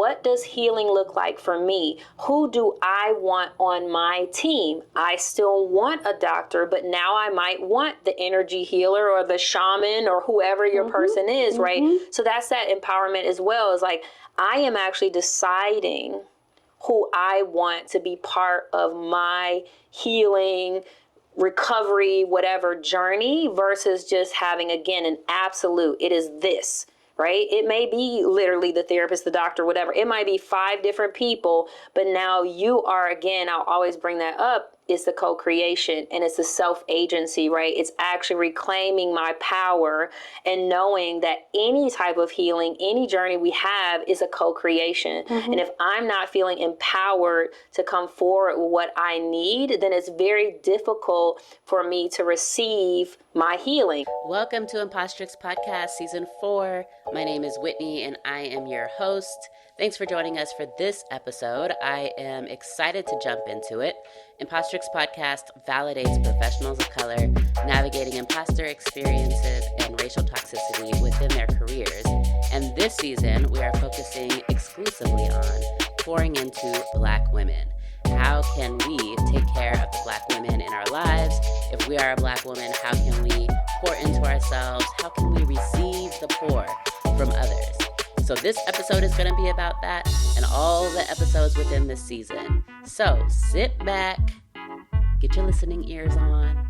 what does healing look like for me? Who do I want on my team? I still want a doctor, but now I might want the energy healer or the shaman or whoever your person is, right? So that's that empowerment as well. Is like, I am actually deciding who I want to be part of my healing, recovery, whatever journey, versus just having, again, an absolute, it is this, right? It may be literally the therapist, the doctor, whatever. It might be 5 different people, but now you are, again, I'll always bring that up, it's the co-creation and it's the self-agency, right? It's actually reclaiming my power and knowing that any type of healing, any journey we have is a co-creation. And if I'm not feeling empowered to come forward with what I need, then it's very difficult for me to receive my healing. Welcome to Impostrix Podcast Season 4. My name is Whitney and I am your host. Thanks for joining us for this episode. I am excited to jump into it. Impostrix Podcast validates professionals of color navigating imposter experiences and racial toxicity within their careers. And this season, we are focusing exclusively on pouring into Black women. How can we take care of the Black women in our lives? If we are a Black woman, how can we pour into ourselves? How can we receive the pour from others? So this episode is going to be about that and all the episodes within this season. So sit back, get your listening ears on.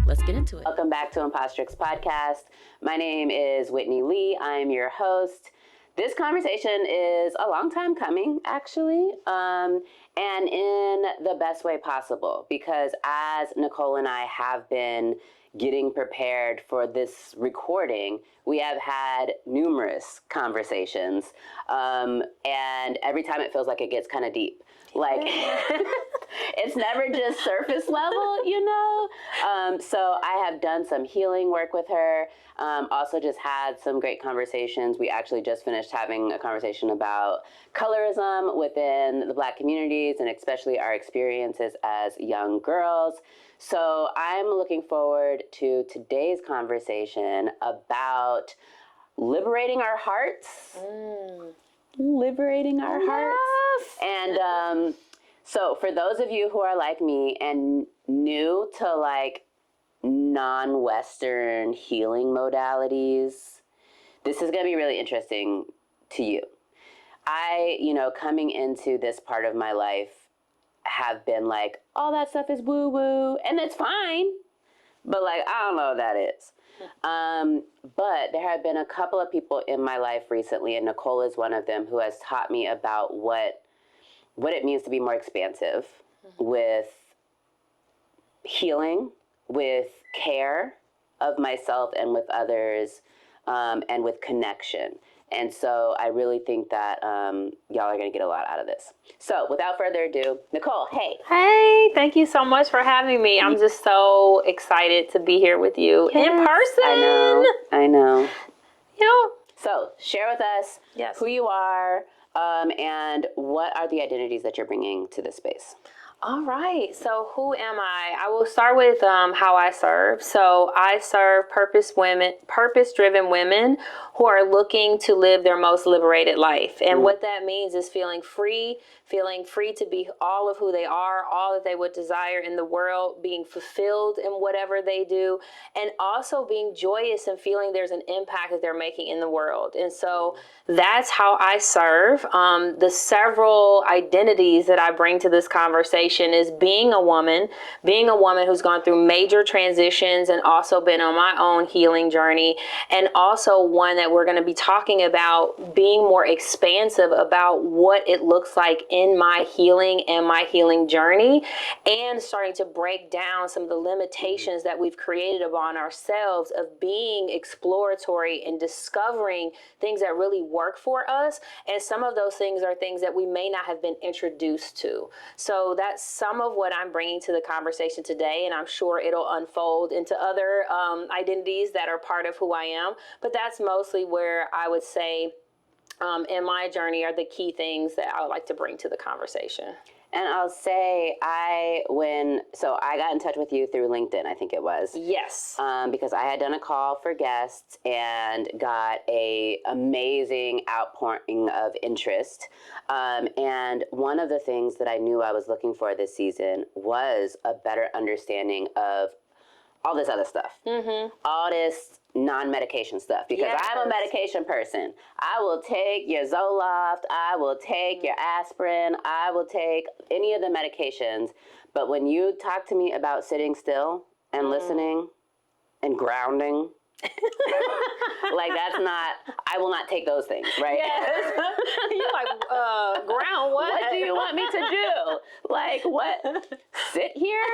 Let's get into it. Welcome back to Impostrix Podcast. My name is Whitney Lee. I am your host. This conversation is a long time coming, actually, and in the best way possible, because as Nichole and I have been getting prepared for this recording, we have had numerous conversations, and every time it feels like it gets kind of deep. Like, it's never just surface level, you know? So I have done some healing work with her, also just had some great conversations. We actually just finished having a conversation about colorism within the Black communities and especially our experiences as young girls. So I'm looking forward to today's conversation about liberating our hearts. Liberating our hearts. And so for those of you who are like me and new to like non-Western healing modalities, this is going to be really interesting to you. I, coming into this part of my life, have been like, all that stuff is woo-woo, and it's fine, but like, I don't know what that is. But there have been a couple of people in my life recently, and Nichole is one of them, who has taught me about what it means to be more expansive with healing, with care of myself and with others, and with connection. And so I really think that y'all are going to get a lot out of this. So without further ado, Nichole, hey. Hey, thank you so much for having me. I'm just so excited to be here with you in person. I know. So share with us who you are and what are the identities that you're bringing to this space. All right. So who am I? I will start with how I serve. So I serve purpose-driven women who are looking to live their most liberated life. And what that means is feeling free to be all of who they are, all that they would desire in the world, being fulfilled in whatever they do, and also being joyous and feeling there's an impact that they're making in the world. And so that's how I serve. The several identities that I bring to this conversation is being a woman who's gone through major transitions and also been on my own healing journey, and also one that we're going to be talking about being more expansive about what it looks like in my healing and my healing journey, and starting to break down some of the limitations that we've created upon ourselves of being exploratory and discovering things that really work for us. And some of those things are things that we may not have been introduced to. So that's some of what I'm bringing to the conversation today, and I'm sure it'll unfold into other identities that are part of who I am. But that's mostly where I would say in my journey are the key things that I would like to bring to the conversation. And I'll say I got in touch with you through LinkedIn, I think it was. Yes. Because I had done a call for guests and got a amazing outpouring of interest. And one of the things that I knew I was looking for this season was a better understanding of all this other stuff. All this non-medication stuff, because I'm a medication person. I will take your Zoloft, I will take your aspirin, I will take any of the medications. But when you talk to me about sitting still and listening and grounding, like I will not take those things, right? Yes. You're like, ground what? What do you want me to do? Like, what? Sit here?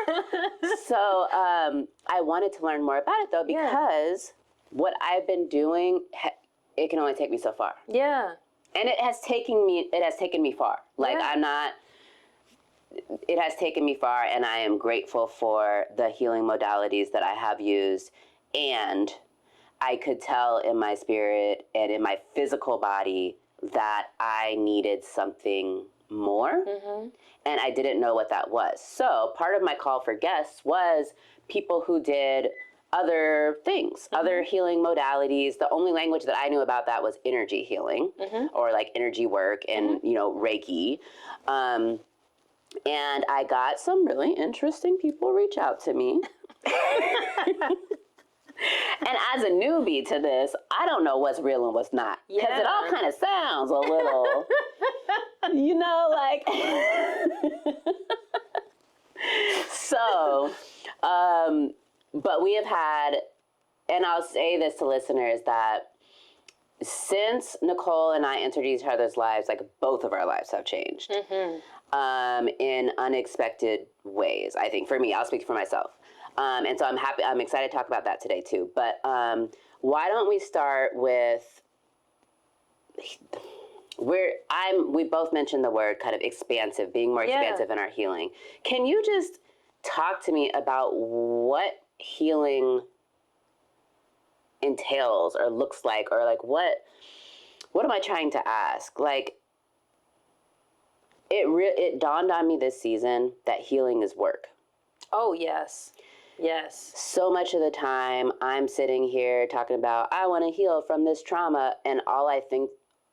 So I wanted to learn more about it, though, because what I've been doing, it can only take me so far. Yeah. And it has taken me far. Like, it has taken me far, and I am grateful for the healing modalities that I have used. And I could tell in my spirit and in my physical body that I needed something more, and I didn't know what that was. So part of my call for guests was people who did other things, other healing modalities. The only language that I knew about that was energy healing, or like energy work and, Reiki. And I got some really interesting people reach out to me. And as a newbie to this, I don't know what's real and what's not. Because it all kind of sounds a little, like... So, but we have had, and I'll say this to listeners, that since Nichole and I entered each other's lives, like both of our lives have changed in unexpected ways. I think for me, I'll speak for myself. And so I'm excited to talk about that today too. But why don't we start with, we both mentioned the word kind of expansive, being more expansive in our healing. Can you just talk to me about what healing entails or looks like, or like what am I trying to ask? Like, it dawned on me this season that healing is work. Oh, yes. Yes. So much of the time I'm sitting here talking about, I want to heal from this trauma. And all I think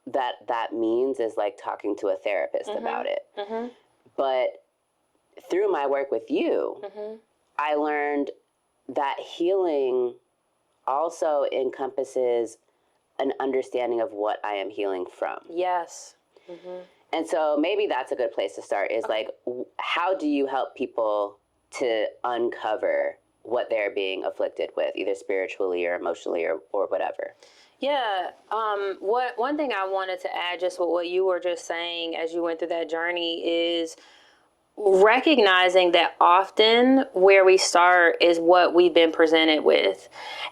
that means is like talking to a therapist about it. But through my work with you, I learned that healing also encompasses an understanding of what I am healing from. Yes. And so maybe that's a good place to start, is like, how do you help people to uncover what they're being afflicted with, either spiritually or emotionally or whatever? Yeah. One thing I wanted to add, just with what you were just saying as you went through that journey, is recognizing that often where we start is what we've been presented with.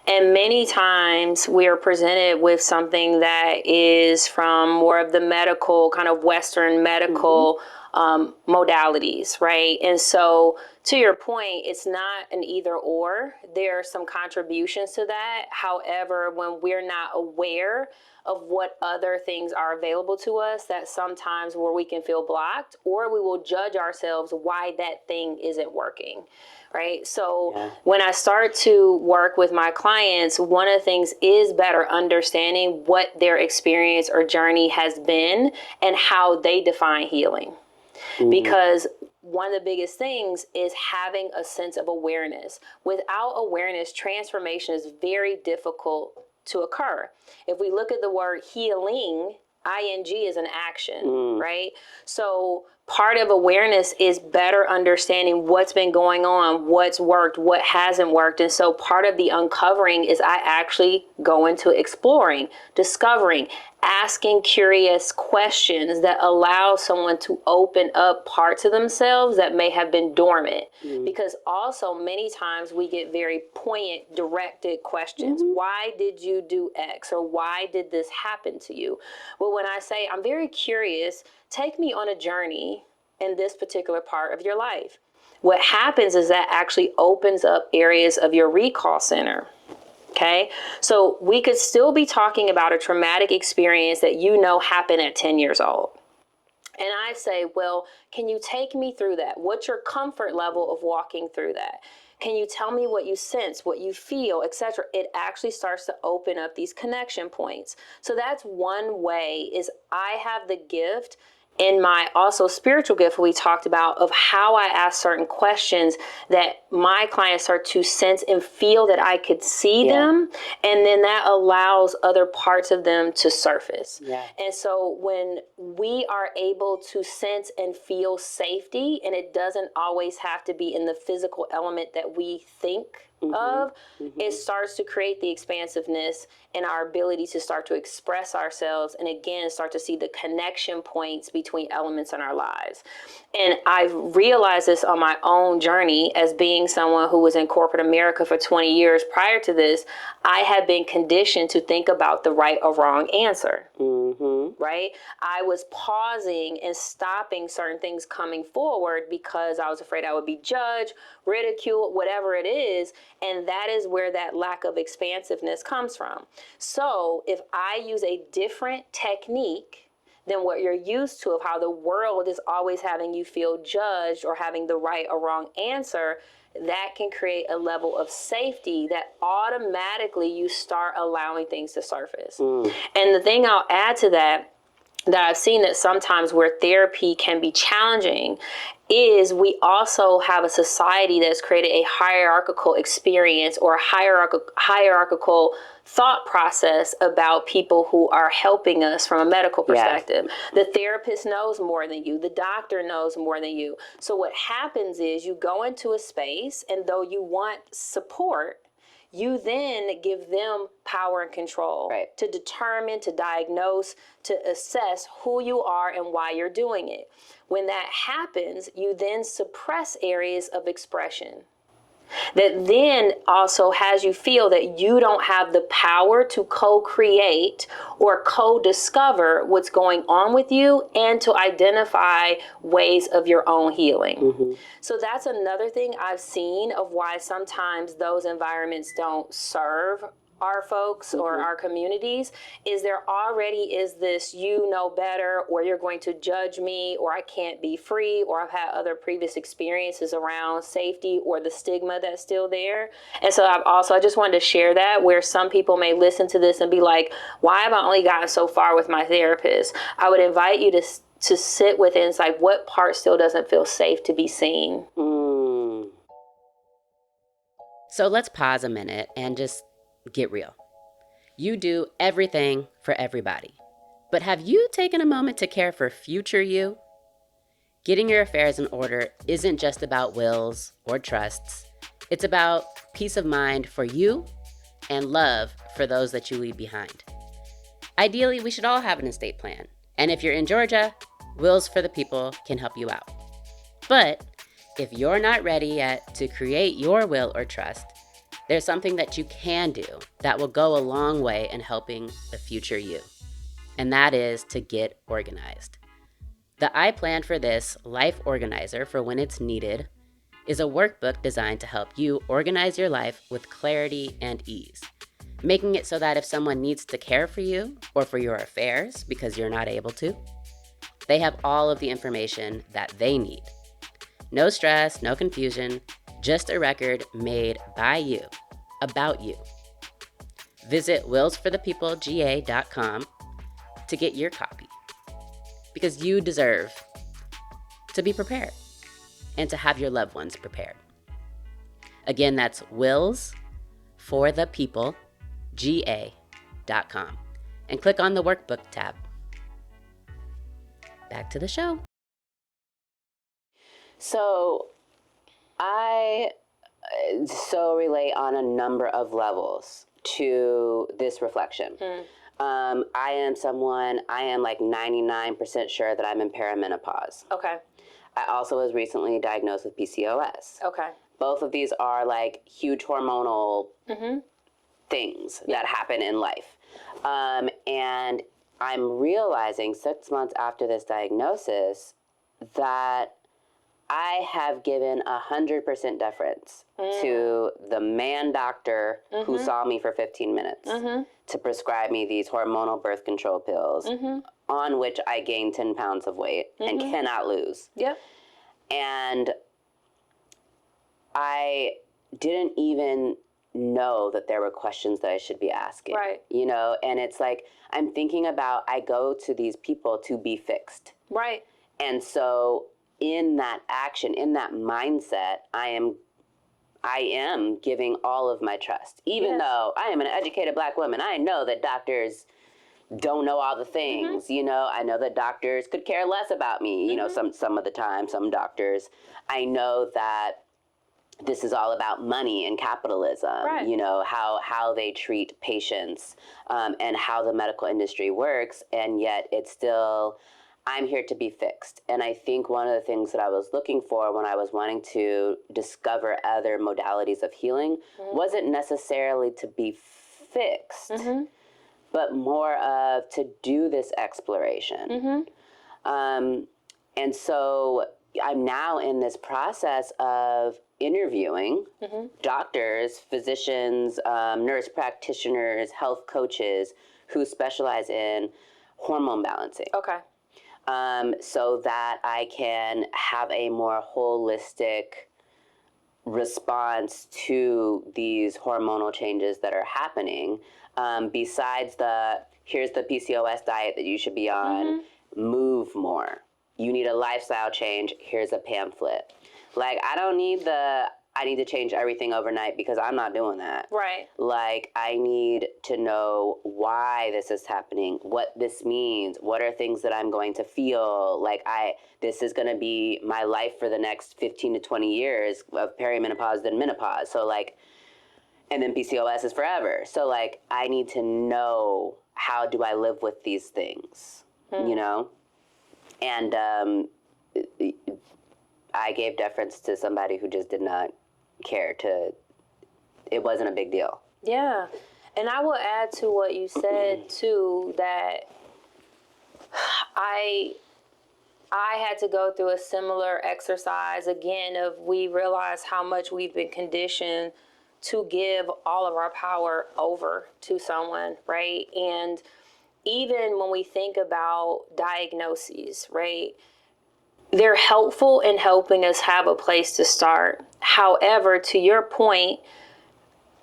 And many times we are presented with something that is from more of the medical, kind of Western medical modalities, right? And so to your point, it's not an either or. There are some contributions to that. However, when we're not aware of what other things are available to us, that sometimes where we can feel blocked, or we will judge ourselves why that thing isn't working, right? So when I start to work with my clients, one of the things is better understanding what their experience or journey has been and how they define healing. Because one of the biggest things is having a sense of awareness. Without awareness, transformation is very difficult to occur. If we look at the word healing, ing is an action, right? So part of awareness is better understanding what's been going on, what's worked, what hasn't worked. And so part of the uncovering is I actually go into exploring, discovering, asking curious questions that allow someone to open up parts of themselves that may have been dormant. Because also many times we get very poignant, directed questions. Why did you do X? Or why did this happen to you? Well, when I say I'm very curious, take me on a journey in this particular part of your life. What happens is that actually opens up areas of your recall center. Okay, so we could still be talking about a traumatic experience that happened at 10 years old. And I say, well, can you take me through that? What's your comfort level of walking through that? Can you tell me what you sense, what you feel, etc.? It actually starts to open up these connection points. So that's one way, is I have the gift in my also spiritual gift we talked about, of how I ask certain questions that my clients start to sense and feel that I could see them. And then that allows other parts of them to surface. And so when we are able to sense and feel safety, and it doesn't always have to be in the physical element that we think of, it starts to create the expansiveness and our ability to start to express ourselves, and again start to see the connection points between elements in our lives. And I've realized this on my own journey as being someone who was in corporate America for 20 years prior to this. I had been conditioned to think about the right or wrong answer. Right? I was pausing and stopping certain things coming forward because I was afraid I would be judged, ridiculed, whatever it is. And that is where that lack of expansiveness comes from. So if I use a different technique than what you're used to, of how the world is always having you feel judged or having the right or wrong answer, that can create a level of safety that automatically you start allowing things to surface. And the thing I'll add to that I've seen that sometimes where therapy can be challenging, is we also have a society that's created a hierarchical experience or a hierarchical thought process about people who are helping us from a medical perspective. The therapist knows more than you. The doctor knows more than you. So what happens is you go into a space, and though you want support, you then give them power and control to determine, to diagnose, to assess who you are and why you're doing it. When that happens, you then suppress areas of expression that then also has you feel that you don't have the power to co-create or co-discover what's going on with you and to identify ways of your own healing. So that's another thing I've seen of why sometimes those environments don't serve our folks or our communities, is there already is this, you know better, or you're going to judge me, or I can't be free, or I've had other previous experiences around safety or the stigma that's still there. And so I just wanted to share that, where some people may listen to this and be like, why have I only gotten so far with my therapist? I would invite you to sit with it and it's like, what part still doesn't feel safe to be seen? So let's pause a minute and just get real. You do everything for everybody. But have you taken a moment to care for future you? Getting your affairs in order isn't just about wills or trusts. It's about peace of mind for you and love for those that you leave behind. Ideally, we should all have an estate plan. And if you're in Georgia, Wills for the People can help you out. But if you're not ready yet to create your will or trust, there's something that you can do that will go a long way in helping the future you. And that is to get organized. The I Plan for This Life Organizer for when it's needed is a workbook designed to help you organize your life with clarity and ease, making it so that if someone needs to care for you or for your affairs because you're not able to, they have all of the information that they need. No stress, no confusion, just a record made by you, about you. Visit willsforthepeoplega.com to get your copy, because you deserve to be prepared and to have your loved ones prepared. Again, that's willsforthepeoplega.com and click on the workbook tab. Back to the show. So I so relate on a number of levels to this reflection. I am like 99% sure that I'm in perimenopause. Okay. I also was recently diagnosed with PCOS. Okay. Both of these are like huge hormonal things that happen in life. And I'm realizing 6 months after this diagnosis that I have given 100% deference to the man doctor who saw me for 15 minutes to prescribe me these hormonal birth control pills on which I gained 10 pounds of weight and cannot lose. Yep. And I didn't even know that there were questions that I should be asking. Right. You know, and it's like, I'm thinking about, I go to these people to be fixed. Right. And so in that action, in that mindset, I am giving all of my trust. Even though I am an educated Black woman, I know that doctors don't know all the things. You know, I know that doctors could care less about me, you know, some of the time, some doctors. I know that this is all about money and capitalism, you know, how they treat patients and how the medical industry works. And yet it's still, I'm here to be fixed. And I think one of the things that I was looking for when I was wanting to discover other modalities of healing wasn't necessarily to be fixed, but more of to do this exploration. And so I'm now in this process of interviewing doctors, physicians, nurse practitioners, health coaches who specialize in hormone balancing. Okay. So that I can have a more holistic response to these hormonal changes that are happening. Besides here's the PCOS diet that you should be on, move more. You need a lifestyle change, here's a pamphlet. Like, I need to change everything overnight because I'm not doing that. Right. Like, I need to know why this is happening, what this means, what are things that I'm going to feel. Like, this is going to be my life for the next 15 to 20 years of perimenopause, then menopause. So, like, and then PCOS is forever. So, like, I need to know, how do I live with these things, you know? And I gave deference to somebody who just did not care it wasn't a big deal. Yeah. And I will add to what you said, too, that I had to go through a similar exercise, again, of we realize how much we've been conditioned to give all of our power over to someone, right? And even when we think about diagnoses, right, they're helpful in helping us have a place to start. However, to your point,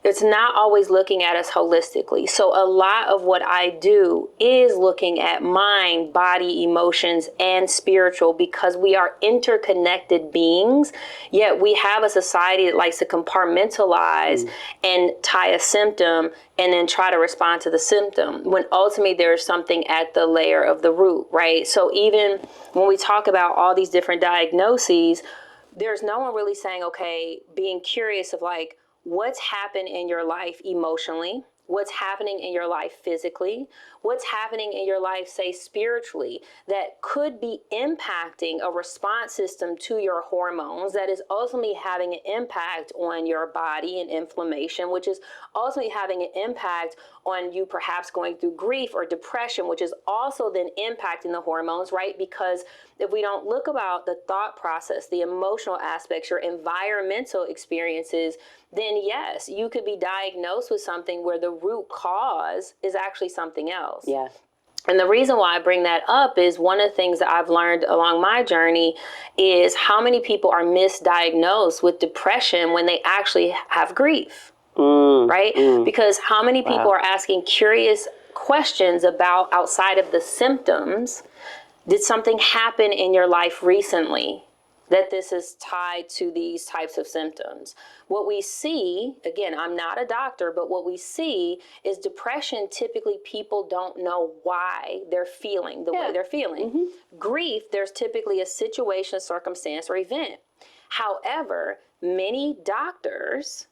it's not always looking at us holistically. So a lot of what I do is looking at mind, body, emotions, and spiritual, because we are interconnected beings, yet we have a society that likes to compartmentalize and tie a symptom and then try to respond to the symptom, when ultimately there's something at the layer of the root, right? So even when we talk about all these different diagnoses, there's no one really saying, okay, being curious of like, what's happened in your life emotionally, what's happening in your life physically, what's happening in your life, say, spiritually, that could be impacting a response system to your hormones that is ultimately having an impact on your body and inflammation, which is ultimately having an impact on you perhaps going through grief or depression, which is also then impacting the hormones, right? Because if we don't look about the thought process, the emotional aspects, your environmental experiences, then yes, you could be diagnosed with something where the root cause is actually something else. Yeah. And the reason why I bring that up is one of the things that I've learned along my journey is how many people are misdiagnosed with depression when they actually have grief, right? Because how many people are asking curious questions about outside of the symptoms. Did something happen in your life recently that this is tied to these types of symptoms? What we see, again, I'm not a doctor, but what we see is depression, typically people don't know why they're feeling the way they're feeling. Grief, there's typically a situation, circumstance, or event. However, many doctors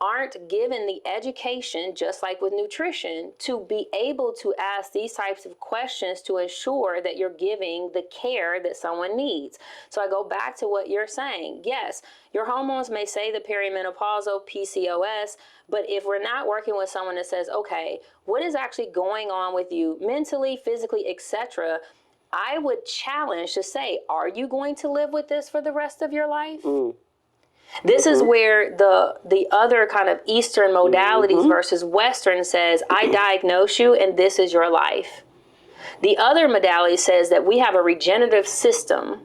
aren't given the education, just like with nutrition, to be able to ask these types of questions to ensure that you're giving the care that someone needs. So I go back to what you're saying. Yes, your hormones may say the perimenopausal PCOS, but if we're not working with someone that says, okay, what is actually going on with you mentally, physically, etc., I would challenge to say, are you going to live with this for the rest of your life? This is where the other kind of Eastern modalities versus Western says, I diagnose you and this is your life. The other modality says that we have a regenerative system,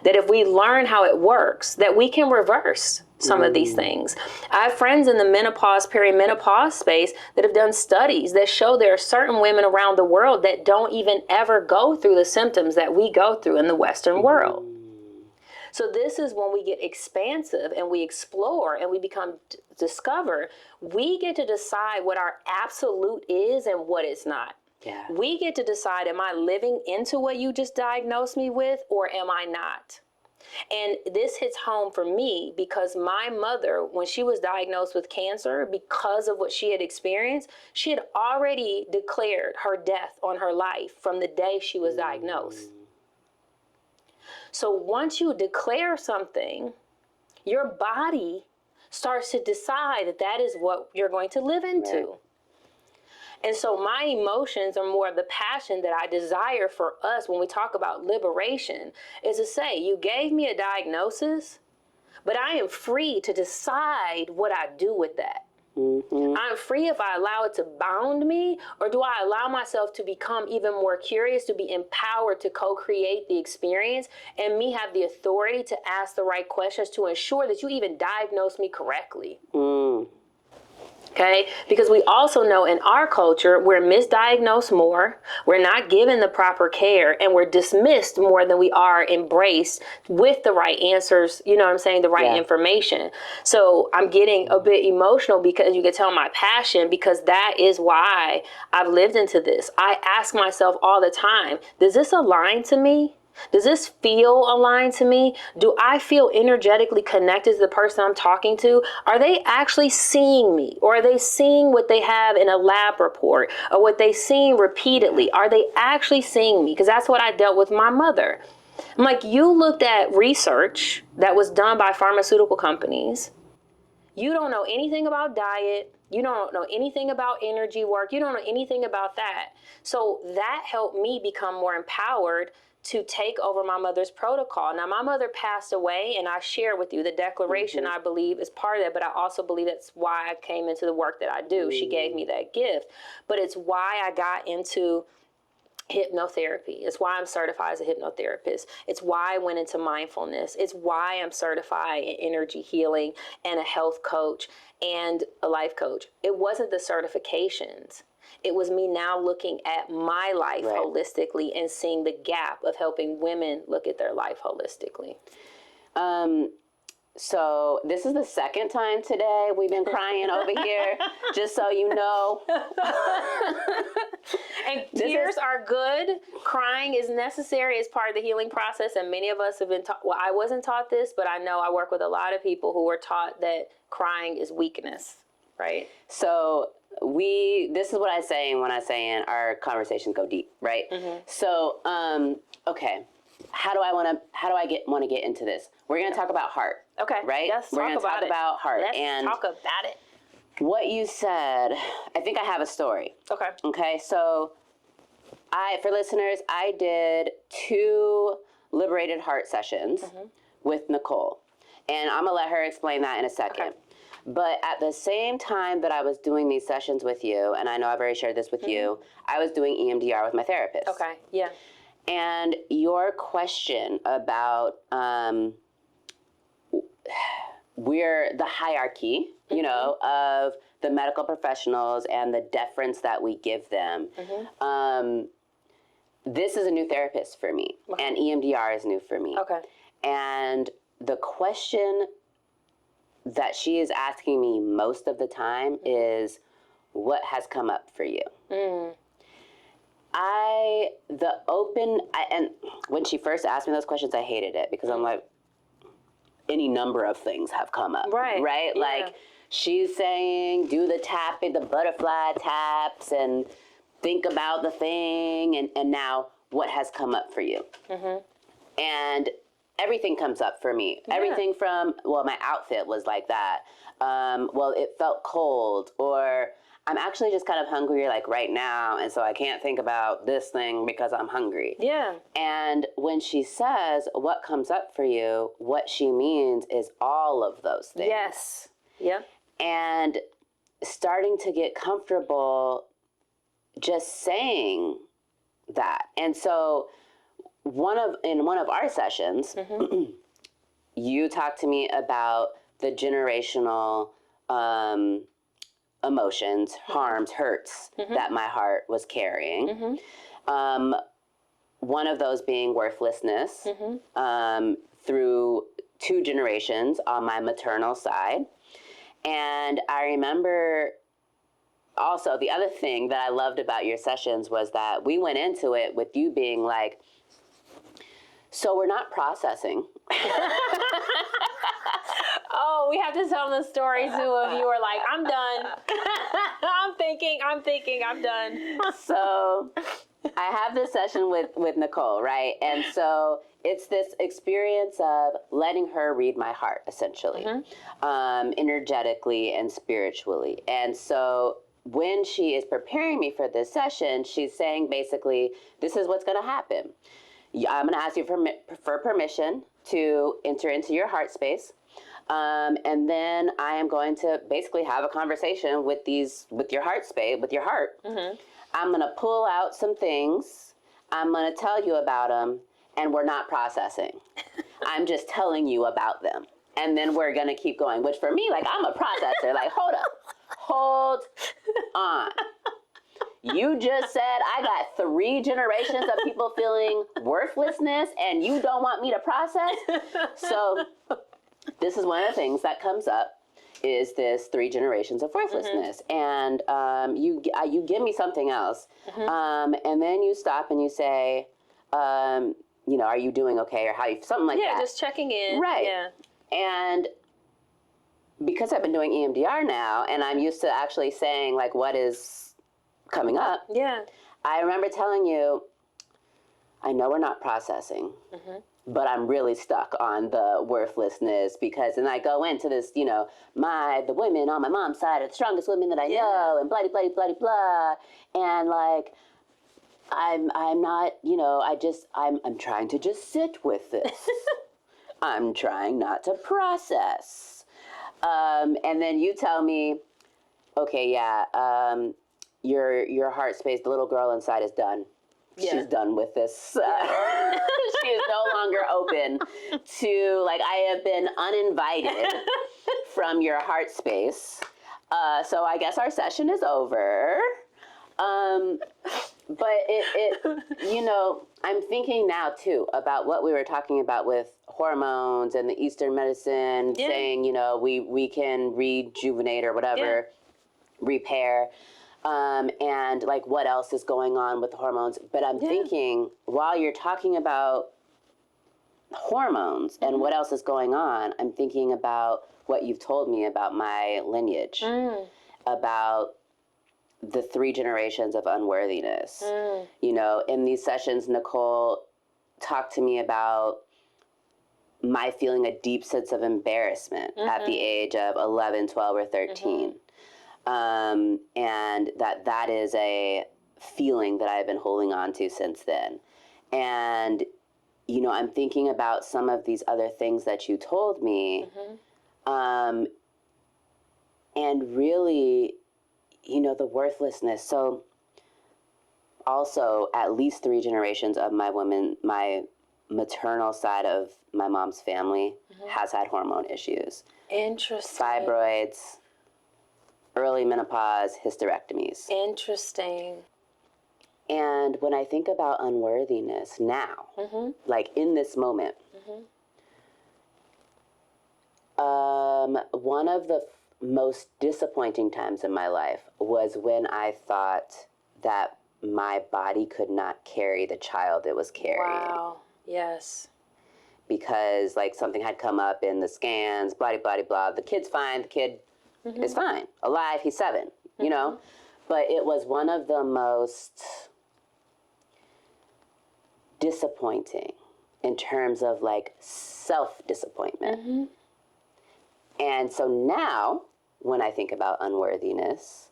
that if we learn how it works, that we can reverse some of these things. I have friends in the menopause, perimenopause space that have done studies that show there are certain women around the world that don't even ever go through the symptoms that we go through in the Western world. So this is when we get expansive and we explore and we become discover. We get to decide what our absolute is and what it's not. Yeah. We get to decide, am I living into what you just diagnosed me with or am I not? And this hits home for me because my mother, when she was diagnosed with cancer, because of what she had experienced, she had already declared her death on her life from the day she was diagnosed. So once you declare something, your body starts to decide that that is what you're going to live into. Right. And so my emotions are more of the passion that I desire for us when we talk about liberation is to say, you gave me a diagnosis, but I am free to decide what I do with that. I'm free if I allow it to bound me, or do I allow myself to become even more curious, to be empowered to co-create the experience, and me have the authority to ask the right questions to ensure that you even diagnose me correctly. Okay, because we also know in our culture, we're misdiagnosed more, we're not given the proper care, and we're dismissed more than we are embraced with the right answers, you know what I'm saying, the right information. So I'm getting a bit emotional because you can tell my passion, because that is why I've lived into this. I ask myself all the time, does this align to me? Does this feel aligned to me? Do I feel energetically connected to the person I'm talking to? Are they actually seeing me? Or are they seeing what they have in a lab report or what they seen repeatedly? Are they actually seeing me? Because that's what I dealt with my mother. I'm like, you looked at research that was done by pharmaceutical companies. You don't know anything about diet. You don't know anything about energy work. You don't know anything about that. So that helped me become more empowered to take over my mother's protocol. Now, my mother passed away, and I share with you the declaration, I believe, is part of that, but I also believe that's why I came into the work that I do. She gave me that gift. But it's why I got into hypnotherapy. It's why I'm certified as a hypnotherapist. It's why I went into mindfulness. It's why I'm certified in energy healing and a health coach and a life coach. It wasn't the certifications. It was me now looking at my life holistically and seeing the gap of helping women look at their life holistically. So this is the second time today we've been crying over here, just so you know. And tears are good. Crying is necessary as part of the healing process. And many of us have been taught, well, I wasn't taught this, but I know I work with a lot of people who were taught that crying is weakness, right? So this is what I say when I say our conversations go deep, right? So, okay, how do I want to get into this? We're going to talk about heart. Okay. Right? We're going to talk about heart. Let's talk about it. What you said, I think I have a story. Okay. Okay. So for listeners, I did 2 liberated heart sessions with Nichole, and I'm going to let her explain that in a second. Okay. But at the same time that I was doing these sessions with you, and I know I've already shared this with you, I was doing EMDR with my therapist. Okay. Yeah. And your question about the hierarchy, you know, of the medical professionals and the deference that we give them. This is a new therapist for me, and EMDR is new for me. Okay. And the question that she is asking me most of the time is, what has come up for you? And when she first asked me those questions, I hated it because I'm like, any number of things have come up. Right? Yeah. Like, she's saying, do the tapping, the butterfly taps, and think about the thing, and now what has come up for you? And everything comes up for me. Yeah. Everything from, well, my outfit was like that. Well, it felt cold, or I'm actually just kind of hungry like right now, and so I can't think about this thing because I'm hungry. Yeah. And when she says, what comes up for you, what she means is all of those things. Yes. Yeah. And starting to get comfortable just saying that. And so in one of our sessions, you talked to me about the generational emotions, harms, hurts that my heart was carrying. One of those being worthlessness through 2 generations on my maternal side. And I remember also the other thing that I loved about your sessions was that we went into it with you being like, so we're not processing. Oh, we have to tell the story too of you were like, I'm done. I'm thinking, I'm done. So I have this session with Nichole, right? And so it's this experience of letting her read my heart, essentially, energetically and spiritually. And so when she is preparing me for this session, she's saying basically, this is what's going to happen. I'm going to ask you for permission to enter into your heart space. And then I am going to basically have a conversation with your heart space, with your heart. I'm going to pull out some things. I'm going to tell you about them, and we're not processing. I'm just telling you about them. And then we're going to keep going, which for me, like, I'm a processor. Like, hold on. You just said I got 3 generations of people feeling worthlessness, and you don't want me to process? So this is one of the things that comes up is this 3 generations of worthlessness. And you give me something else. And then you stop and you say, are you doing okay? Or how you, something like that. Yeah, just checking in. Right. Yeah. And because I've been doing EMDR now, and I'm used to actually saying, like, what is coming up. Yeah. I remember telling you, I know we're not processing, but I'm really stuck on the worthlessness because, and I go into this, the women on my mom's side are the strongest women that I know, and blah, blah, blah, blah, blah. And like, I'm not, I'm trying to just sit with this. I'm trying not to process. And then you tell me, okay, your heart space, the little girl inside is done. Yeah. She's done with this. She is no longer open to, like, I have been uninvited from your heart space. So I guess our session is over. But I'm thinking now too about what we were talking about with hormones and the Eastern medicine saying, we can rejuvenate or whatever, repair. And like what else is going on with the hormones. But I'm thinking while you're talking about hormones and what else is going on, I'm thinking about what you've told me about my lineage, about the 3 generations of unworthiness. In these sessions, Nichole talked to me about my feeling a deep sense of embarrassment at the age of 11, 12, or 13. And that is a feeling that I've been holding on to since then. And, I'm thinking about some of these other things that you told me. And really, the worthlessness. So also at least 3 generations of my maternal side of my mom's family has had hormone issues. Interesting. Fibroids, early menopause, hysterectomies. Interesting. And when I think about unworthiness now, like in this moment, one of the most disappointing times in my life was when I thought that my body could not carry the child it was carrying. Wow. Yes. Because like something had come up in the scans, blah, blah, blah. The kid's fine. The kid is fine. Alive. He's 7, But it was one of the most disappointing in terms of like self-disappointment. And so now when I think about unworthiness,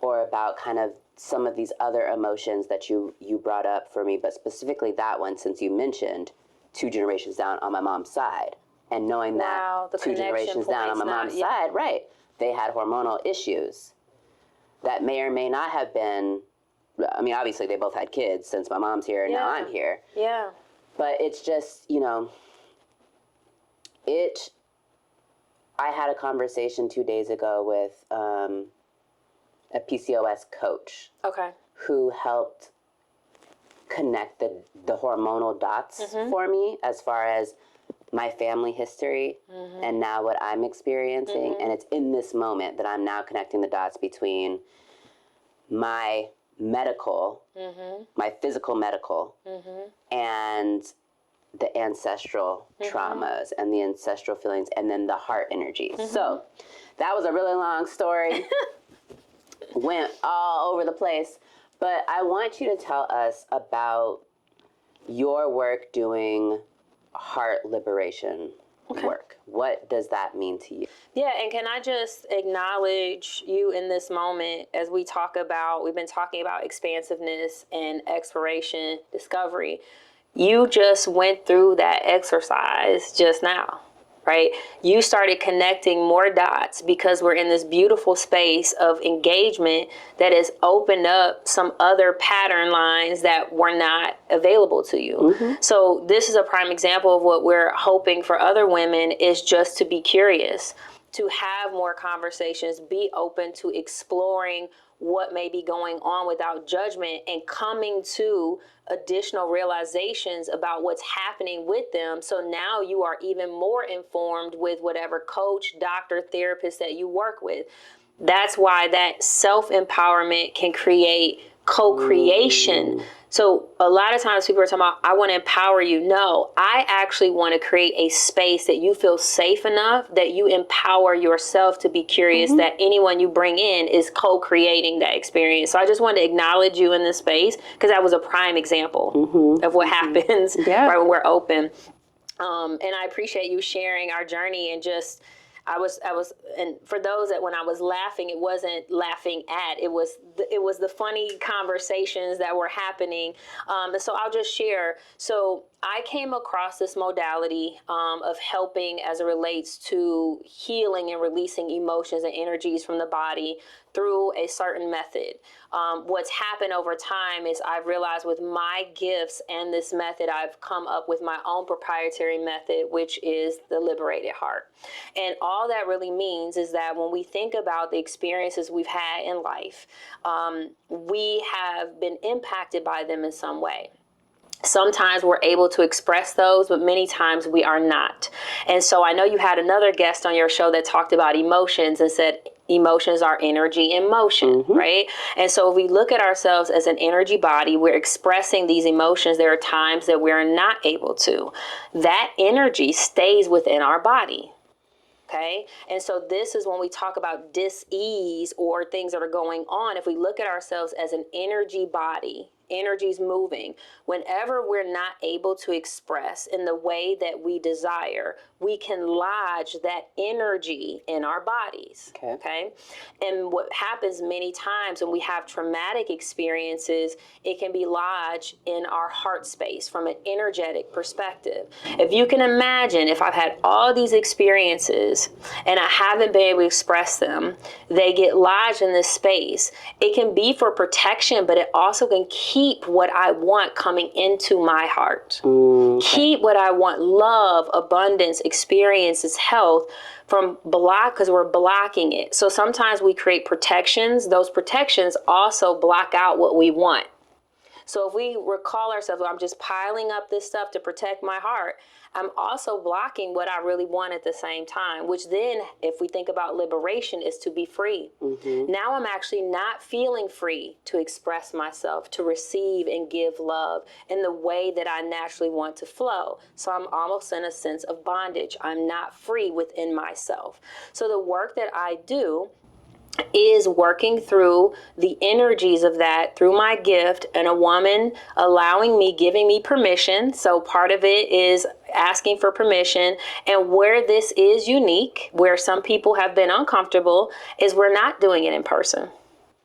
or about kind of some of these other emotions that you brought up for me, but specifically that one, since you mentioned 2 generations down on my mom's side, and knowing that 2 generations down on my mom's side, right, they had hormonal issues that may or may not have been, I mean, obviously they both had kids since my mom's here and now I'm here. Yeah. But it's just, you know, I had a conversation 2 days ago with a PCOS coach. Okay. Who helped connect the hormonal dots for me as far as my family history and now what I'm experiencing. And it's in this moment that I'm now connecting the dots between my medical, my physical medical, and the ancestral traumas and the ancestral feelings, and then the heart energies. So that was a really long story. Went all over the place. But I want you to tell us about your work doing heart liberation work. What does that mean to you? Yeah, and can I just acknowledge you in this moment as we've been talking about expansiveness and exploration, discovery. You just went through that exercise just now, right? You started connecting more dots because we're in this beautiful space of engagement that has opened up some other pattern lines that were not available to you. So this is a prime example of what we're hoping for other women, is just to be curious, to have more conversations, be open to exploring what may be going on without judgment, and coming to additional realizations about what's happening with them. So now you are even more informed with whatever coach, doctor, therapist that you work with. That's why that self-empowerment can create co-creation. So a lot of times people are talking about, I want to empower you. No, I actually want to create a space that you feel safe enough that you empower yourself to be curious, that anyone you bring in is co-creating that experience. So I just wanted to acknowledge you in this space because that was a prime example of what happens right when we're open. And I appreciate you sharing our journey, and just, I was, and for those that when I was laughing, it wasn't laughing at, it was the funny conversations that were happening. And so I'll just share. So I came across this modality of helping as it relates to healing and releasing emotions and energies from the body through a certain method. What's happened over time is I've realized with my gifts and this method, I've come up with my own proprietary method, which is the liberated heart. And all that really means is that when we think about the experiences we've had in life, we have been impacted by them in some way. Sometimes we're able to express those, but many times we are not. And so I know you had another guest on your show that talked about emotions and said emotions are energy in motion, right? And so if we look at ourselves as an energy body, we're expressing these emotions. There are times that we're not able to. That energy stays within our body. Okay. And so this is when we talk about dis-ease or things that are going on. If we look at ourselves as an energy body, energy's moving. Whenever we're not able to express in the way that we desire, we can lodge that energy in our bodies. Okay. And what happens many times when we have traumatic experiences, it can be lodged in our heart space from an energetic perspective. If you can imagine, if I've had all these experiences and I haven't been able to express them, they get lodged in this space. It can be for protection, but it also can keep what I want coming into my heart. Keep what I want, love, abundance, experiences, health, from because we're blocking it. So sometimes we create protections. Those protections also block out what we want. So if we recall ourselves, I'm just piling up this stuff to protect my heart, I'm also blocking what I really want at the same time, which then, if we think about liberation, is to be free. Now I'm actually not feeling free to express myself, to receive and give love in the way that I naturally want to flow. So I'm almost in a sense of bondage. I'm not free within myself. So the work that I do is working through the energies of that through my gift, and a woman allowing me, giving me permission. So part of it is asking for permission. And where this is unique, where some people have been uncomfortable, is we're not doing it in person.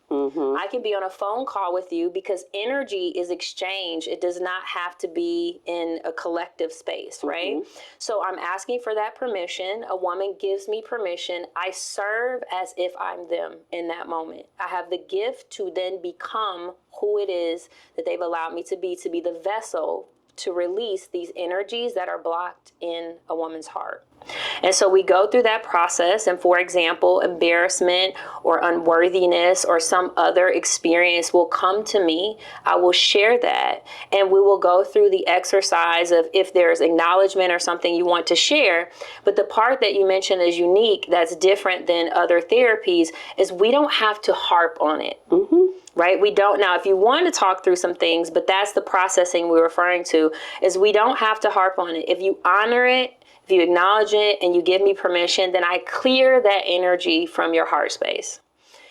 I can be on a phone call with you because energy is exchanged. It does not have to be in a collective space, right? So I'm asking for that permission. A woman gives me permission. I serve as if I'm them in that moment. I have the gift to then become who it is that they've allowed me to be the vessel to release these energies that are blocked in a woman's heart. And so we go through that process, and for example, embarrassment or unworthiness or some other experience will come to me. I will share that, and we will go through the exercise of if there's acknowledgement or something you want to share. But the part that you mentioned is unique, that's different than other therapies, is we don't have to harp on it. Right? We don't. Now, if you want to talk through some things, but that's the processing we're referring to, is we don't have to harp on it. If you honor it, if you acknowledge it and you give me permission, then I clear that energy from your heart space.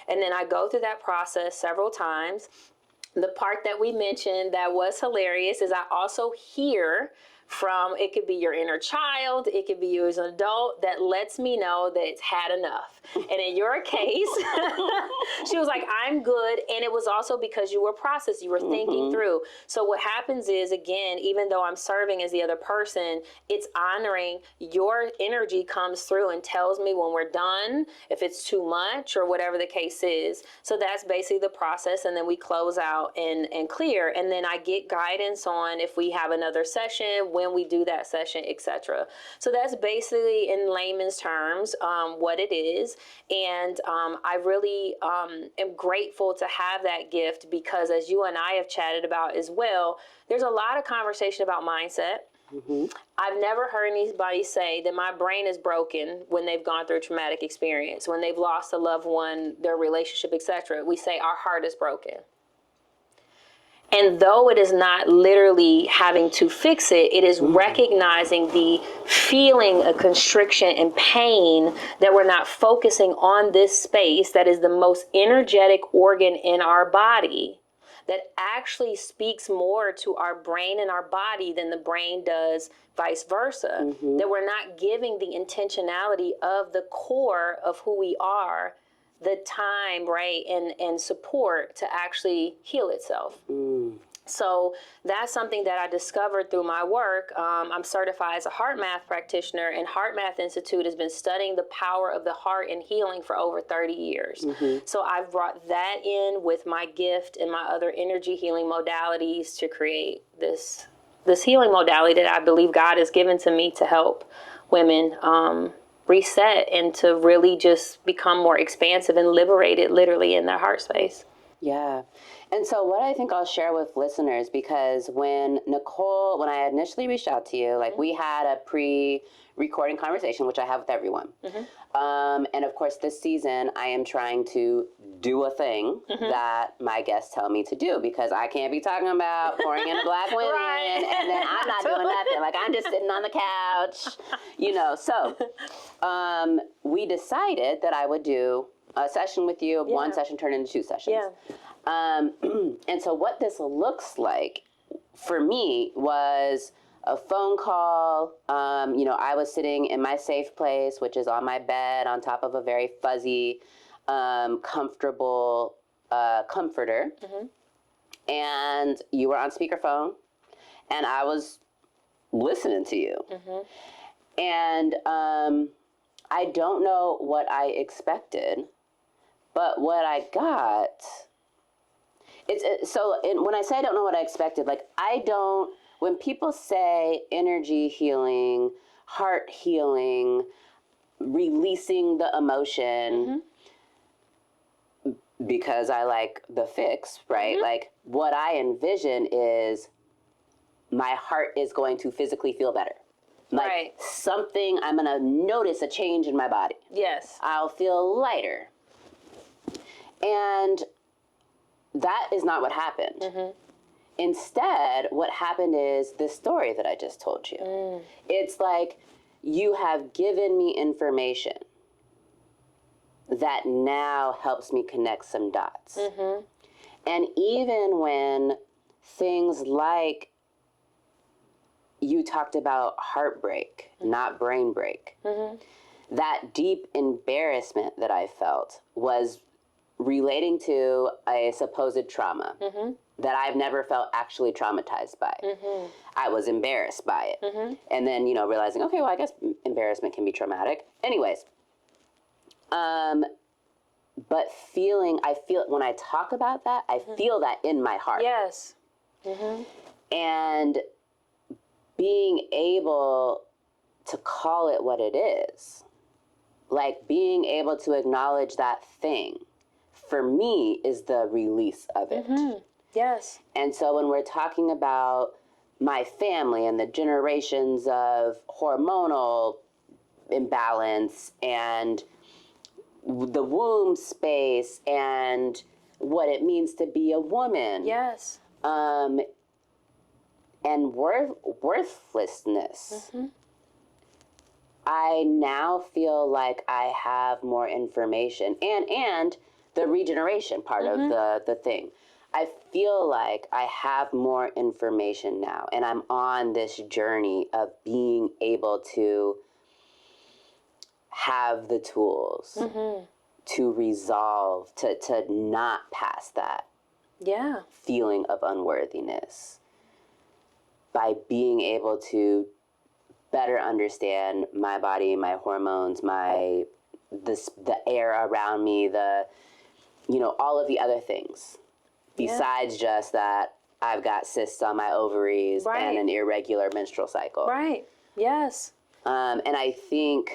And then I go through that process several times. The part that we mentioned that was hilarious is I also hear from, it could be your inner child, it could be you as an adult, that lets me know that it's had enough. And in your case, she was like, I'm good. And it was also because you were processed, you were thinking through. So what happens is, again, even though I'm serving as the other person, it's honoring your energy comes through and tells me when we're done, if it's too much or whatever the case is. So that's basically the process. And then we close out and clear. And then I get guidance on if we have another session, when we do that session, etc. So that's basically, in layman's terms, what it is. And I really am grateful to have that gift because, as you and I have chatted about as well, there's a lot of conversation about mindset. I've never heard anybody say that my brain is broken when they've gone through a traumatic experience, when they've lost a loved one, their relationship, etc. We say our heart is broken. And though it is not literally having to fix it, it is recognizing the feeling of constriction and pain that we're not focusing on this space that is the most energetic organ in our body, that actually speaks more to our brain and our body than the brain does vice versa. That we're not giving the intentionality of the core of who we are the time, right, and support to actually heal itself. So that's something that I discovered through my work. I'm certified as a heart math practitioner, and Heart Math Institute has been studying the power of the heart and healing for over 30 years. So I've brought that in with my gift and my other energy healing modalities to create this healing modality that I believe God has given to me to help women reset and to really just become more expansive and liberated literally in their heart space. Yeah. And so what I think I'll share with listeners, because when I initially reached out to you, like we had a pre-recording conversation, which I have with everyone. And of course, this season, I am trying to do a thing that my guests tell me to do, because I can't be talking about pouring into Black women and then I'm not doing nothing. Like, I'm just sitting on the couch, So we decided that I would do a session with you. One session turned into 2 sessions. And so what this looks like for me was a phone call. I was sitting in my safe place, which is on my bed on top of a very fuzzy, comfortable comforter. And you were on speakerphone, and I was listening to you. And I don't know what I expected, but what I got, when I say I don't know what I expected, like when people say energy healing, heart healing, releasing the emotion, because I like the fix, right? Like, what I envision is my heart is going to physically feel better. Like something, I'm going to notice a change in my body. Yes. I'll feel lighter. And that is not what happened. Instead, what happened is this story that I just told you. It's like, you have given me information that now helps me connect some dots. And even when things like, you talked about heartbreak, not brain break, that deep embarrassment that I felt was relating to a supposed trauma that I've never felt actually traumatized by. I was embarrassed by it. And then, you know, realizing, okay, well, I guess embarrassment can be traumatic. Anyways, but I feel, when I talk about that, I feel that in my heart. Yes. And being able to call it what it is, like being able to acknowledge that thing, for me, is the release of it. Yes. And so when we're talking about my family and the generations of hormonal imbalance and the womb space and what it means to be a woman. Yes. And worthlessness. I now feel like I have more information, and the regeneration part of the thing. I feel like I have more information now, and I'm on this journey of being able to have the tools to resolve, to not pass that feeling of unworthiness, by being able to better understand my body, my hormones, the air around me, all of the other things, besides just that I've got cysts on my ovaries and an irregular menstrual cycle. Right. Yes. And I think,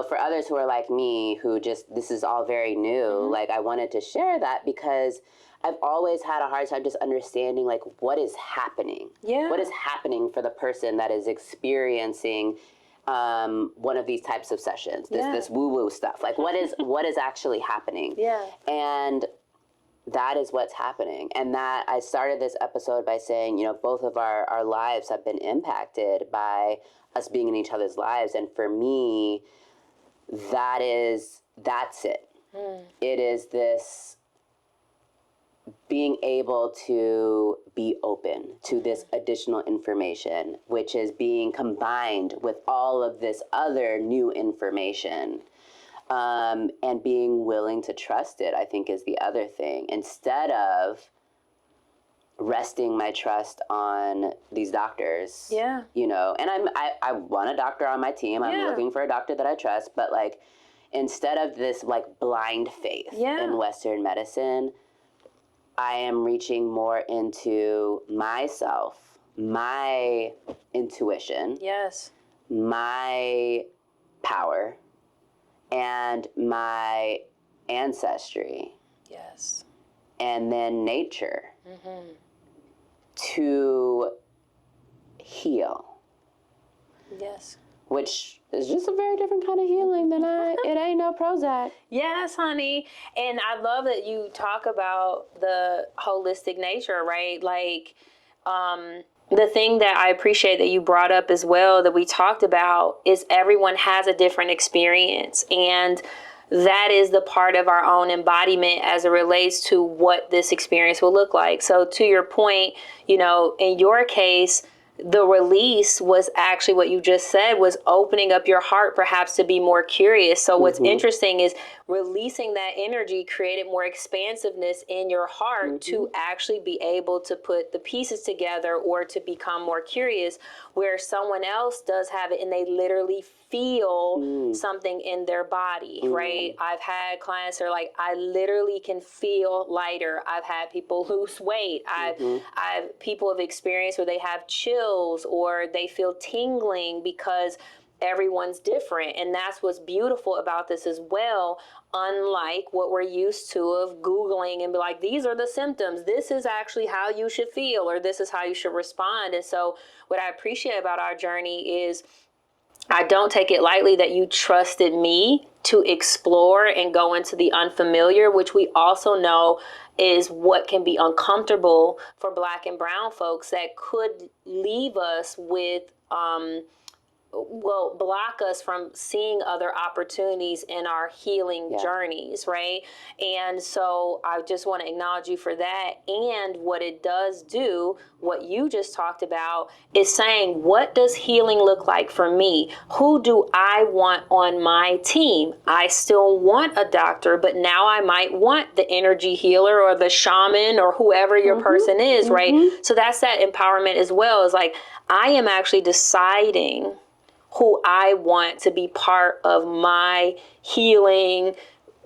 for others who are like me, who this is all very new, like, I wanted to share that because I've always had a hard time just understanding, like, what is happening. Yeah. What is happening for the person that is experiencing one of these types of sessions, this woo-woo stuff. Like, what is actually happening? Yeah. And that is what's happening. And that I started this episode by saying, both of our lives have been impacted by us being in each other's lives. And for me, that's it. It is this being able to be open to this additional information, which is being combined with all of this other new information, and being willing to trust it, I think, is the other thing. Instead of resting my trust on these doctors, and I want a doctor on my team. I'm looking for a doctor that I trust, but, like, instead of this, like, blind faith in Western medicine, I am reaching more into myself, my intuition, my power, and my ancestry, and then nature, to heal. Yes. Which is just a very different kind of healing than it ain't no Prozac. Yes, honey. And I love that you talk about the holistic nature, right? Like, the thing that I appreciate that you brought up as well, that we talked about, is everyone has a different experience. And that is the part of our own embodiment as it relates to what this experience will look like. So to your point, in your case, the release was actually what you just said, was opening up your heart perhaps to be more curious. So what's interesting is releasing that energy created more expansiveness in your heart to actually be able to put the pieces together or to become more curious, where someone else does have it and they literally feel something in their body, right? I've had clients that are like, I literally can feel lighter. I've had people lose weight. People have experienced where they have chills or they feel tingling, because everyone's different. And that's what's beautiful about this as well. Unlike what we're used to of Googling and be like, these are the symptoms. This is actually how you should feel, or this is how you should respond. And so what I appreciate about our journey is I don't take it lightly that you trusted me to explore and go into the unfamiliar, which we also know is what can be uncomfortable for Black and brown folks, that could leave us with block us from seeing other opportunities in our healing journeys, right? And so I just want to acknowledge you for that. And what it does do, what you just talked about, is saying, what does healing look like for me? Who do I want on my team? I still want a doctor, but now I might want the energy healer or the shaman or whoever your person is, right? So that's that empowerment as well. Is like, I am actually deciding who I want to be part of my healing,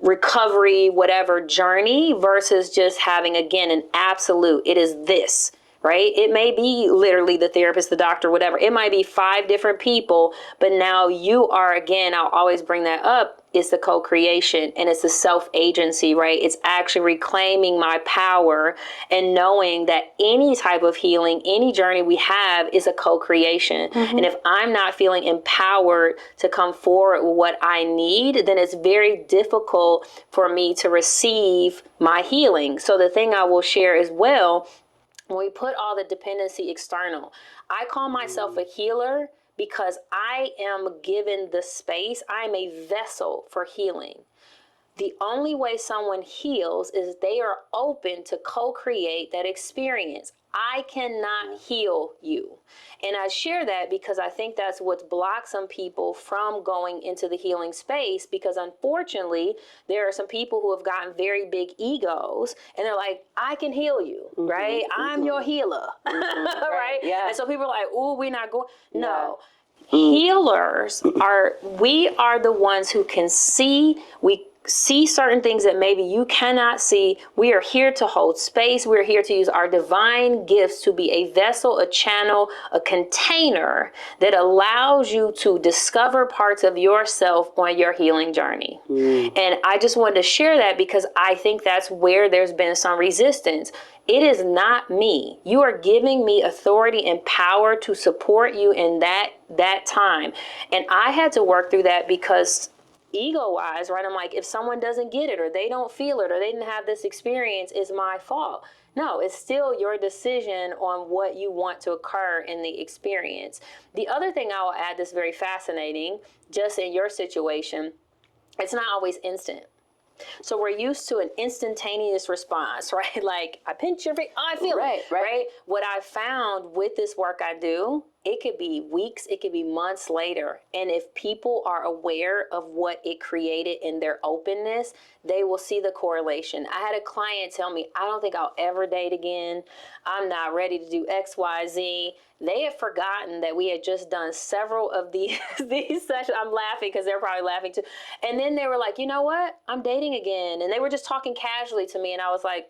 recovery, whatever journey, versus just having, again, an absolute, it is this, right? It may be literally the therapist, the doctor, whatever. It might be 5 different people, but now you are, again, I'll always bring that up, it's the co-creation and it's the self-agency, right? It's actually reclaiming my power and knowing that any type of healing, any journey we have is a co-creation. And if I'm not feeling empowered to come forward with what I need, then it's very difficult for me to receive my healing. So the thing I will share as well, when we put all the dependency external, I call myself a healer because I am given the space. I'm a vessel for healing. The only way someone heals is they are open to co-create that experience. I cannot heal you. And I share that because I think that's what's blocked some people from going into the healing space, because unfortunately, there are some people who have gotten very big egos and they're like, I can heal you, right? I'm your healer, right? Yeah. And so people are like, oh, we're not going. No. Healers we are the ones who can see, we see certain things that maybe you cannot see. We are here to hold space. We're here to use our divine gifts to be a vessel, a channel, a container that allows you to discover parts of yourself on your healing journey. And I just wanted to share that because I think that's where there's been some resistance. It is not me. You are giving me authority and power to support you in that time. And I had to work through that because ego-wise, right? I'm like, if someone doesn't get it or they don't feel it or they didn't have this experience, it's my fault. No, it's still your decision on what you want to occur in the experience. The other thing I will add that's very fascinating, just in your situation, it's not always instant. So we're used to an instantaneous response, right? Like, I pinch your face, I feel it, right? What I found with this work I do, it could be weeks, it could be months later. And if people are aware of what it created in their openness, they will see the correlation. I had a client tell me, I don't think I'll ever date again. I'm not ready to do X, Y, Z. They had forgotten that we had just done several of these sessions. I'm laughing because they're probably laughing too. And then they were like, you know what? I'm dating again. And they were just talking casually to me. And I was like,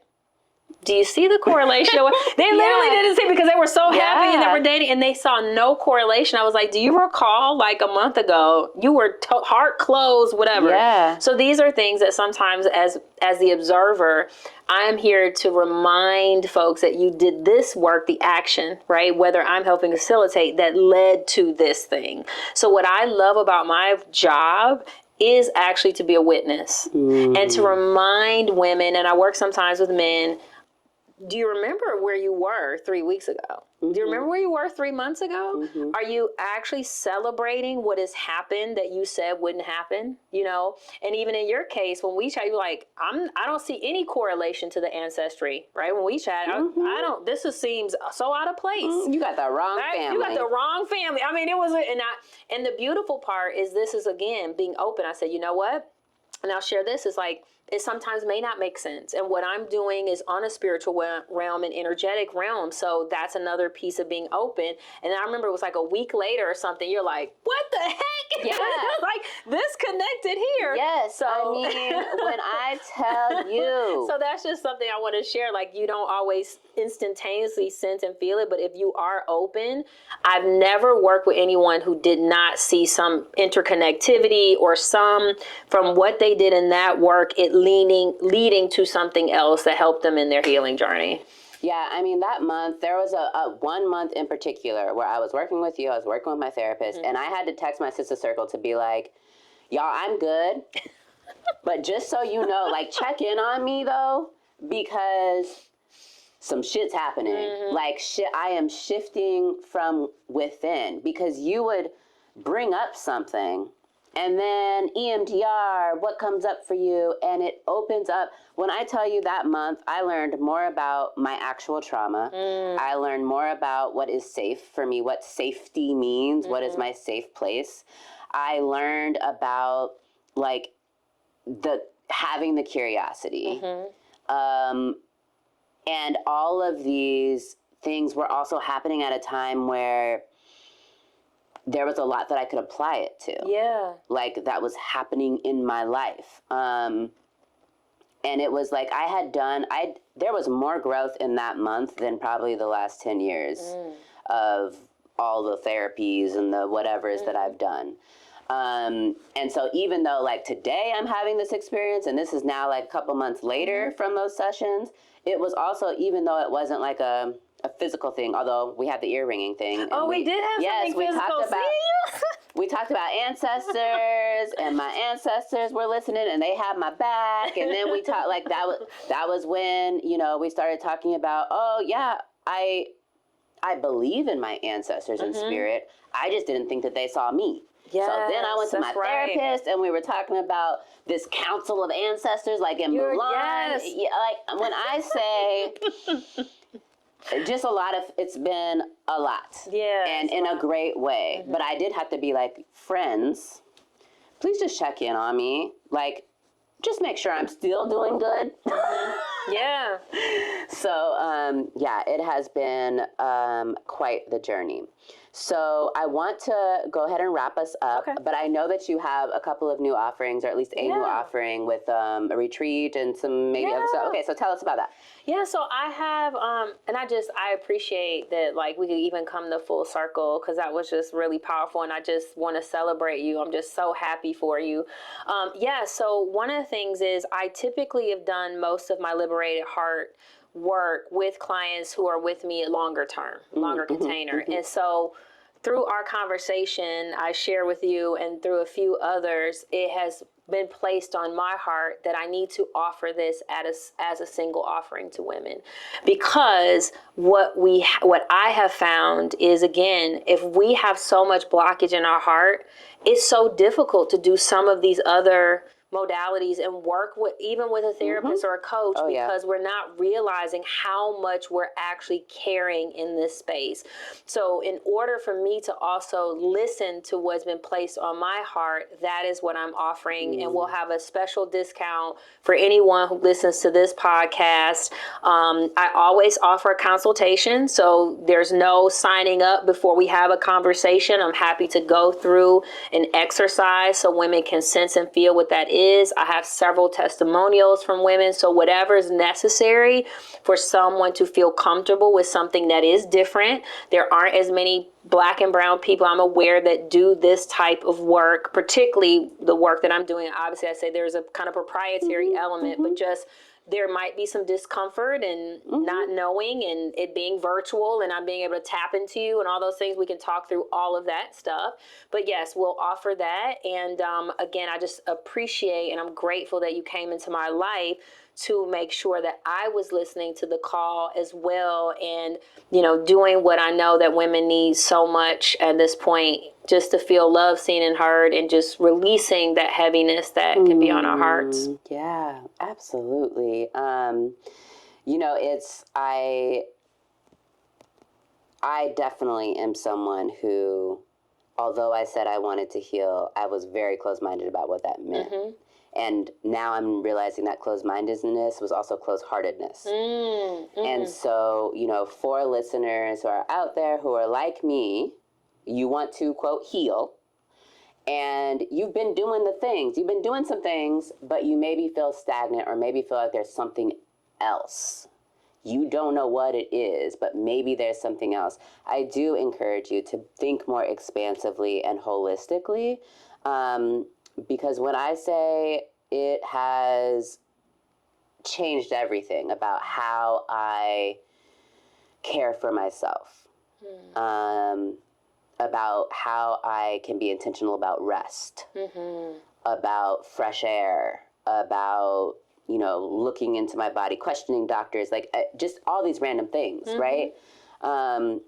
do you see the correlation? They literally didn't see, because they were so happy and they were dating and they saw no correlation. I was like, do you recall like a month ago, you were heart closed, whatever. Yeah. So these are things that sometimes as the observer, I'm here to remind folks that you did this work, the action, right? Whether I'm helping facilitate, that led to this thing. So what I love about my job is actually to be a witness and to remind women, and I work sometimes with men, do you remember where you were 3 weeks ago? Do you remember where you were 3 months ago? Are you actually celebrating what has happened that you said wouldn't happen? You know, and even in your case, when we chat, you're like, I don't see any correlation to the ancestry, right? When we chat, I don't. This seems so out of place. You got the wrong family. You got the wrong family. I mean, it was, and the beautiful part is this is again being open. I said, you know what? And I'll share this, is like, it sometimes may not make sense. And what I'm doing is on a spiritual realm and energetic realm. So that's another piece of being open. And I remember it was like a week later or something, you're like, what the heck? Yeah. Like, this connected here. Yes. So I mean, when I tell you. So that's just something I want to share. Like, you don't always instantaneously sense and feel it, but if you are open, I've never worked with anyone who did not see some interconnectivity or some, from what they did in that work, it leading to something else that helped them in their healing journey. Yeah, I mean, that month, there was a 1 month in particular where I was working with you, I was working with my therapist, and I had to text my sister circle to be like, y'all, I'm good, but just so you know, like, check in on me, though, because some shit's happening. Like, I am shifting from within, because you would bring up something, and then EMDR, what comes up for you, and it opens up. When I tell you that month, I learned more about my actual trauma. I learned more about what is safe for me, what safety means, what is my safe place. I learned about like having the curiosity. And all of these things were also happening at a time where there was a lot that I could apply it to. Yeah. Like that was happening in my life. And it was like there was more growth in that month than probably the last 10 years of all the therapies and the whatevers that I've done. And so even though like today I'm having this experience and this is now like a couple months later from those sessions, it was also, even though it wasn't like a physical thing, although we had the ear ringing thing. Oh, we did have something physical. We talked about ancestors, and my ancestors were listening, and they had my back. And then we talked like that was when, you know, we started talking about, oh yeah, I believe in my ancestors in spirit. I just didn't think that they saw me. Yes, so then I went to my therapist, and we were talking about this council of ancestors, like in Mulan. Yes. Yeah, like when I say, just it's been a lot. Yeah. And in a great way. But I did have to be like, friends, please just check in on me. Like, just make sure I'm still doing good. Yeah. So, yeah, it has been quite the journey. So I want to go ahead and wrap us up, but I know that you have a couple of new offerings, or at least a new offering with a retreat and some maybe other stuff. Okay, so tell us about that. Yeah, so I have, and I appreciate that, like, we could even come to full circle, because that was just really powerful, and I just want to celebrate you. I'm just so happy for you. Yeah, so one of the things is I typically have done most of my Liberated Heart work with clients who are with me longer term, longer container. And so through our conversation, I share with you, and through a few others, it has been placed on my heart that I need to offer this as a single offering to women, because what I have found is, again, if we have so much blockage in our heart, it's so difficult to do some of these other modalities and work even with a therapist or a coach, because we're not realizing how much we're actually carrying in this space. So in order for me to also listen to what's been placed on my heart, that is what I'm offering. And we'll have a special discount for anyone who listens to this podcast. I always offer a consultation, so there's no signing up before we have a conversation. I'm happy to go through an exercise so women can sense and feel what that is. I have several testimonials from women. So whatever is necessary for someone to feel comfortable with something that is different. There aren't as many Black and brown people I'm aware that do this type of work, particularly the work that I'm doing. Obviously, I say there's a kind of proprietary element, but just there might be some discomfort and not knowing, and it being virtual and not being able to tap into you and all those things. We can talk through all of that stuff. But yes, we'll offer that. And again, I just appreciate and I'm grateful that you came into my life to make sure that I was listening to the call as well, and, you know, doing what I know that women need so much at this point, just to feel loved, seen, and heard, and just releasing that heaviness that can be on our hearts. Yeah, absolutely. You know, I definitely am someone who, although I said I wanted to heal, I was very close-minded about what that meant. And now I'm realizing that closed-mindedness was also closed-heartedness. And so, you know, for listeners who are out there who are like me, you want to, quote, heal, and you've been doing the things. You've been doing some things, but you maybe feel stagnant or maybe feel like there's something else. You don't know what it is, but maybe there's something else. I do encourage you to think more expansively and holistically, because when I say it has changed everything about how I care for myself, about how I can be intentional about rest, about fresh air, about, you know, looking into my body, questioning doctors, like just all these random things, right?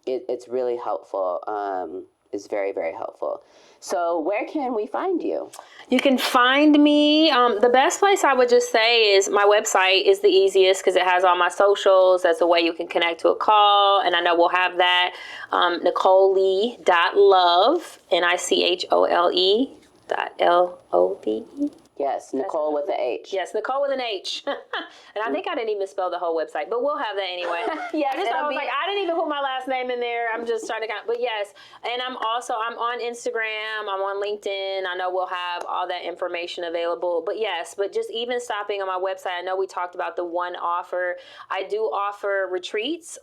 It's really helpful. is very, very helpful. So where can we find you? You can find me. The best place I would just say is my website is the easiest because it has all my socials. That's a way you can connect to a call. And I know we'll have that. NicholeLee.love, NicholeLove.LOVE. Yes, Nichole with the H. Yes, Nichole with an H. And I think I didn't even spell the whole website, but we'll have that anyway. Yes, I didn't even put my last name in there. I'm just trying to but yes. And I'm on Instagram, I'm on LinkedIn. I know we'll have all that information available. But yes, but just even stopping on my website, I know we talked about the one offer. I do offer retreats.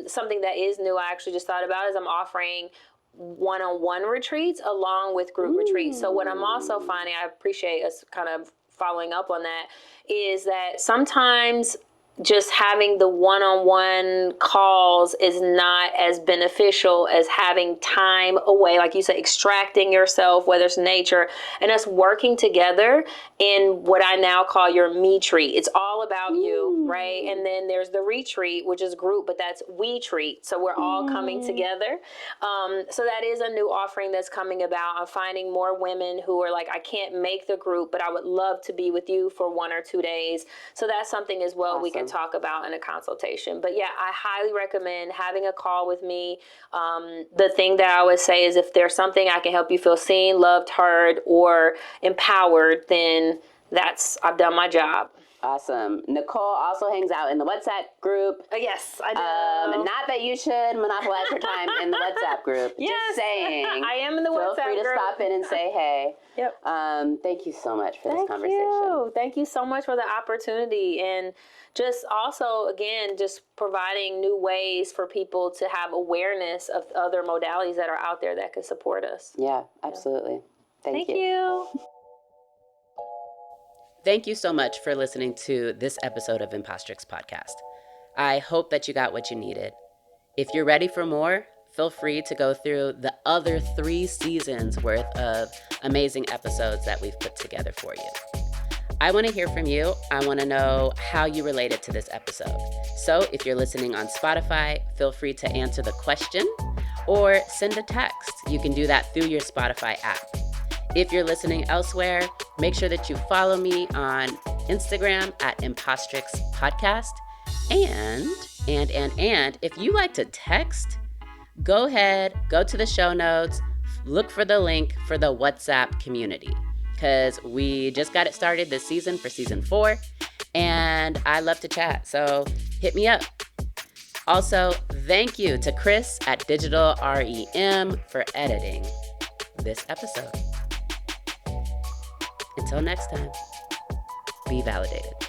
Something that is new I actually just thought about is I'm offering one-on-one retreats along with group retreats. So what I'm also finding, I appreciate us kind of following up on that, is that sometimes just having the one-on-one calls is not as beneficial as having time away, like you said, extracting yourself, whether it's nature, and us working together in what I now call your me treat. It's all about you, right? And then there's the retreat, which is group, but that's we treat. So we're all coming together. So that is a new offering that's coming about. I'm finding more women who are like, I can't make the group, but I would love to be with you for 1 or 2 days. So that's something as well we can talk about in a consultation. But yeah, I highly recommend having a call with me. The thing that I always say is if there's something I can help you feel seen, loved, heard, or empowered, then I've done my job. Awesome. Nichole also hangs out in the WhatsApp group. Yes, I do. Not that you should monopolize her time in the WhatsApp group. Yes. Just saying. I am in the WhatsApp group. Feel free to stop in and say hey. Yep. Thank you so much for this conversation. Thank you so much for the opportunity. And just also, again, just providing new ways for people to have awareness of other modalities that are out there that can support us. Yeah, absolutely. Thank you. Thank you. Thank you so much for listening to this episode of Impostrix Podcast. I hope that you got what you needed. If you're ready for more, feel free to go through the other 3 seasons worth of amazing episodes that we've put together for you. I want to hear from you. I want to know how you related to this episode. So if you're listening on Spotify, feel free to answer the question or send a text. You can do that through your Spotify app. If you're listening elsewhere, make sure that you follow me on Instagram at Impostrix Podcast. And if you like to text, go ahead, go to the show notes, look for the link for the WhatsApp community, because we just got it started this season for season 4, and I love to chat, so hit me up. Also, thank you to Chris at Digital REM for editing this episode. Until next time, be validated.